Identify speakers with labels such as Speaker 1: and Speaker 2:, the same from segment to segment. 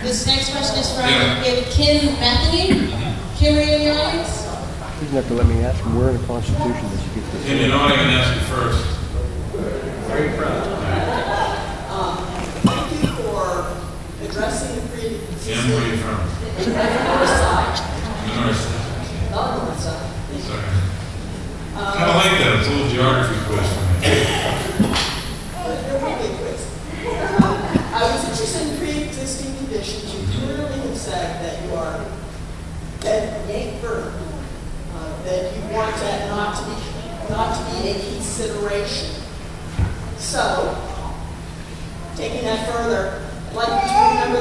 Speaker 1: This next question is from Kim Bethany. Kim, are you in your audience?
Speaker 2: You don't have to let me ask him. We're in the Constitution that you get this.
Speaker 3: Kim, you know what? I can ask you first.
Speaker 4: Very proud. Thank you for addressing the pre-existing.
Speaker 3: Kim, where are you from?
Speaker 4: The north side.
Speaker 3: The north side.
Speaker 4: Not the north side.
Speaker 3: Sorry. Kind of like that. It's a little geography quiz for me.
Speaker 4: There will be a quiz. I was interested in pre-existing conditions. You clearly have said that you are that yank firm, that you want that not to be a consideration. So, taking that further, I'd like you to remember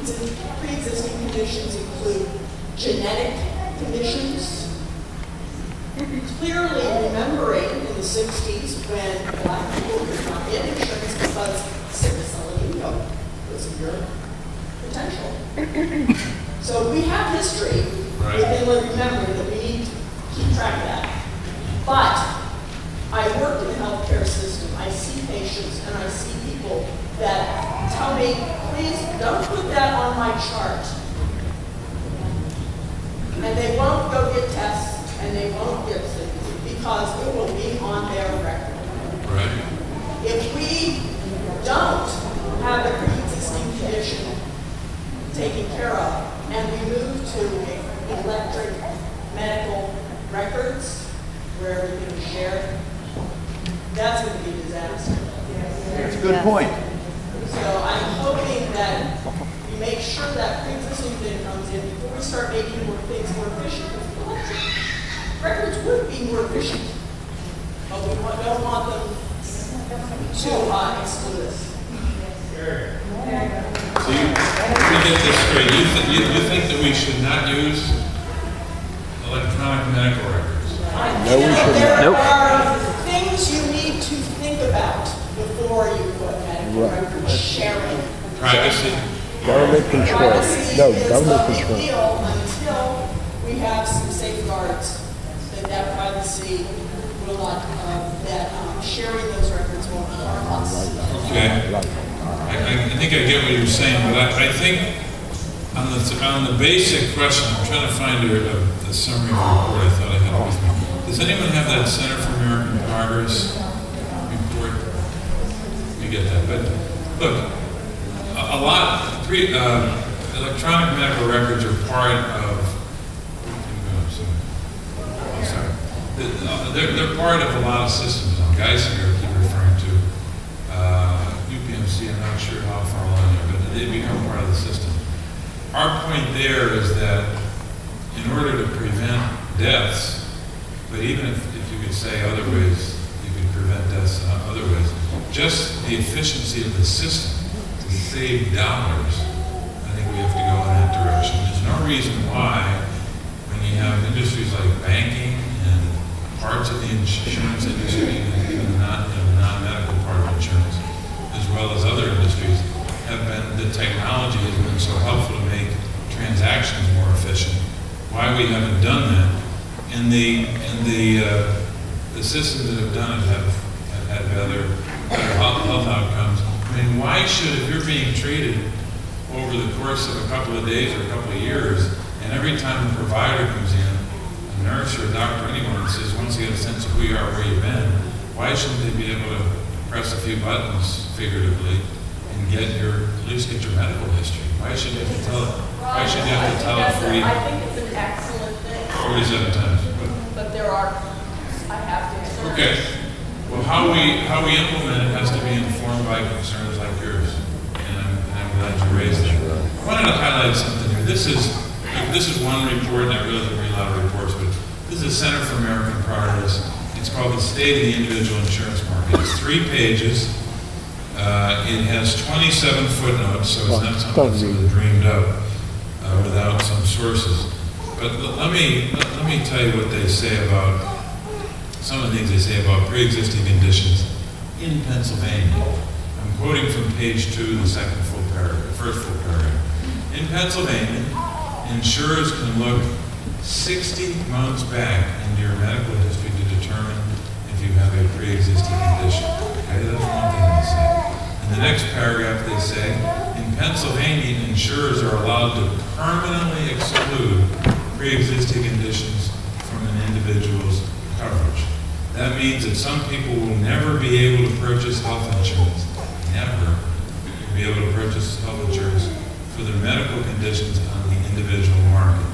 Speaker 4: the pre-existing conditions include genetic conditions. Clearly remembering in the 60s when black people did not get insurance because sickle cell anemia was a your potential. So we have history within remembering that we need to keep track of that. But I work in the healthcare system. I see patients and I see people that tell me, please don't put that on my chart. And they won't go get tests and they won't get things because it will be on their record.
Speaker 3: Right.
Speaker 4: If we don't have a pre-existing condition taken care of and we move to electric medical records where everything is shared, that's going to be a disaster.
Speaker 5: That's a good point.
Speaker 4: So I'm hoping that we make sure that pre-existing thing comes in before we start making more things more efficient. Records would be more efficient, but we don't want them to exclude us.
Speaker 3: So let me get this straight. You think that we should not use electronic medical records?
Speaker 2: No, we shouldn't.
Speaker 4: There are things you need to think about before you put medical records sharing.
Speaker 3: Privacy.
Speaker 2: Government control.
Speaker 4: Privacy
Speaker 2: No,
Speaker 4: is
Speaker 2: government
Speaker 4: a big
Speaker 2: control.
Speaker 4: deal until we have some safeguards that privacy will not, that sharing those records won't harm us.
Speaker 3: Okay. I think I get what you're saying, but I think on the basic question, I'm trying to find a summary of the report I thought I had with me. Does anyone have that Center for American Progress report? You get that, but look, a lot electronic medical records are part of. They're part of a lot of systems. Geisinger keep referring to UPMC. I'm not sure how far along there, but they become part of the system. Our point there is that in order to prevent deaths, but even if you could say other ways, you could prevent deaths in other ways, just the efficiency of the system to save dollars, I think we have to go in that direction. There's no reason why, when you have industries like banking and parts of the insurance industry, even the non-medical part of insurance, as well as other industries, the technology has been so helpful to make transactions more efficient. Why we haven't done that? And the systems that have done it have had better health outcomes. I mean, why should, if you're being treated over the course of a couple of days or a couple of years, and every time a provider comes in, a nurse or a doctor, anyone says, once you get a sense of who you are, where you've been, why shouldn't they be able to press a few buttons, figuratively, and at least get your medical history? Why should you have to tell it? Why should you have to tell it
Speaker 4: I think it's an excellent thing.
Speaker 3: 47 times?
Speaker 4: But there are, I have to.
Speaker 3: Okay. Well, how we implement it has to be informed by concerns like yours, and I'm glad you raised that. I wanted to highlight something here. This is one report, and I really don't read a lot of reports, but this is the Center for American Progress. It's called the State of the Individual Insurance Market. It's 3 pages. It has 27 footnotes, so it's not something that's dreamed up without some sources. But let me tell you what they say about some of the things they say about pre-existing conditions in Pennsylvania. I'm quoting from page 2, the first full paragraph. In Pennsylvania, insurers can look 60 months back into your medical history to determine if you have a pre-existing condition. Okay, that's one thing they say. And In the next paragraph they say, in Pennsylvania, insurers are allowed to permanently exclude pre-existing conditions from an individual's coverage. That means that some people will never be able to purchase health insurance, never be able to purchase health insurance for their medical conditions on the individual market.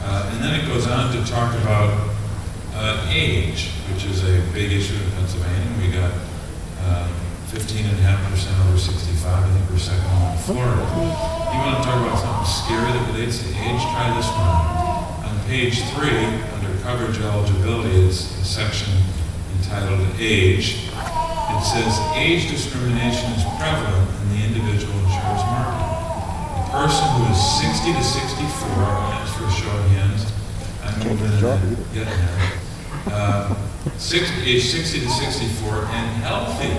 Speaker 3: And then it goes on to talk about age, which is a big issue in Pennsylvania. We got 15.5% over 65. I think we're second only in Florida. You want to talk about something scary that relates to age? Try this one. On page 3, under coverage eligibility, it's a section entitled Age. It says, age discrimination is prevalent in the individual insurance market. A person who is 60 to 64, I'll ask for a show of hands. I'm moving in getting there. Age 60 to 64 and healthy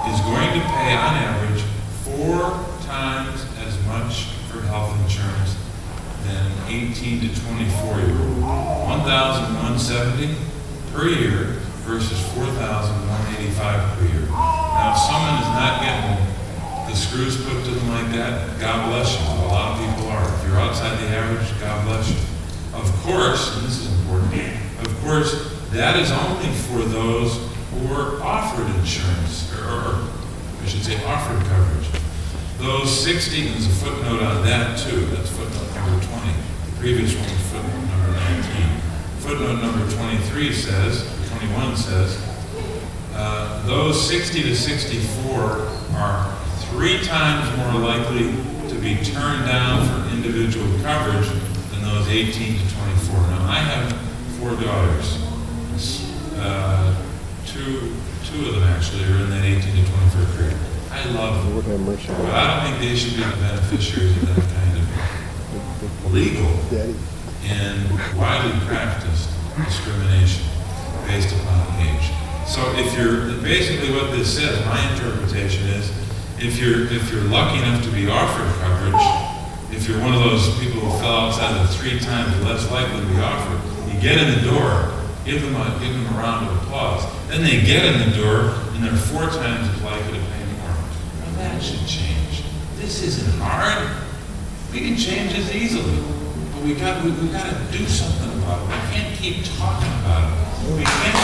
Speaker 3: is going to pay on average 4 times as much for health insurance than 18 to 24-year-old. $1,170 per year versus $4,185 per year. Now, if someone is not getting the screws put to them like that, God bless you. A lot of people are. If you're outside the average, God bless you. Of course, and this is important, of course, that is only for those who are offered insurance, or I should say offered coverage. Those 60, there's a footnote on that too, that's footnote number 20. The previous one was footnote number 19. Footnote number 23 says, 21 says, those 60 to 64 are 3 times more likely to be turned down for individual coverage than those 18 to 24. Now, I have 4 daughters. Two of them actually are in that 18 to 24 period. I love them, but I don't think they should be the beneficiaries of that kind of legal and widely practiced discrimination based upon age. So if you're, basically what this says, my interpretation is, if you're lucky enough to be offered coverage, if you're one of those people who fell outside the 3 times less likely to be offered, you get in the door, give them a round of applause. Then they get in the door, and they're 4 times as likely to pay more. Well, that should change. This isn't hard. We can change this easily. But we got to do something about it. We can't keep talking about it. We can't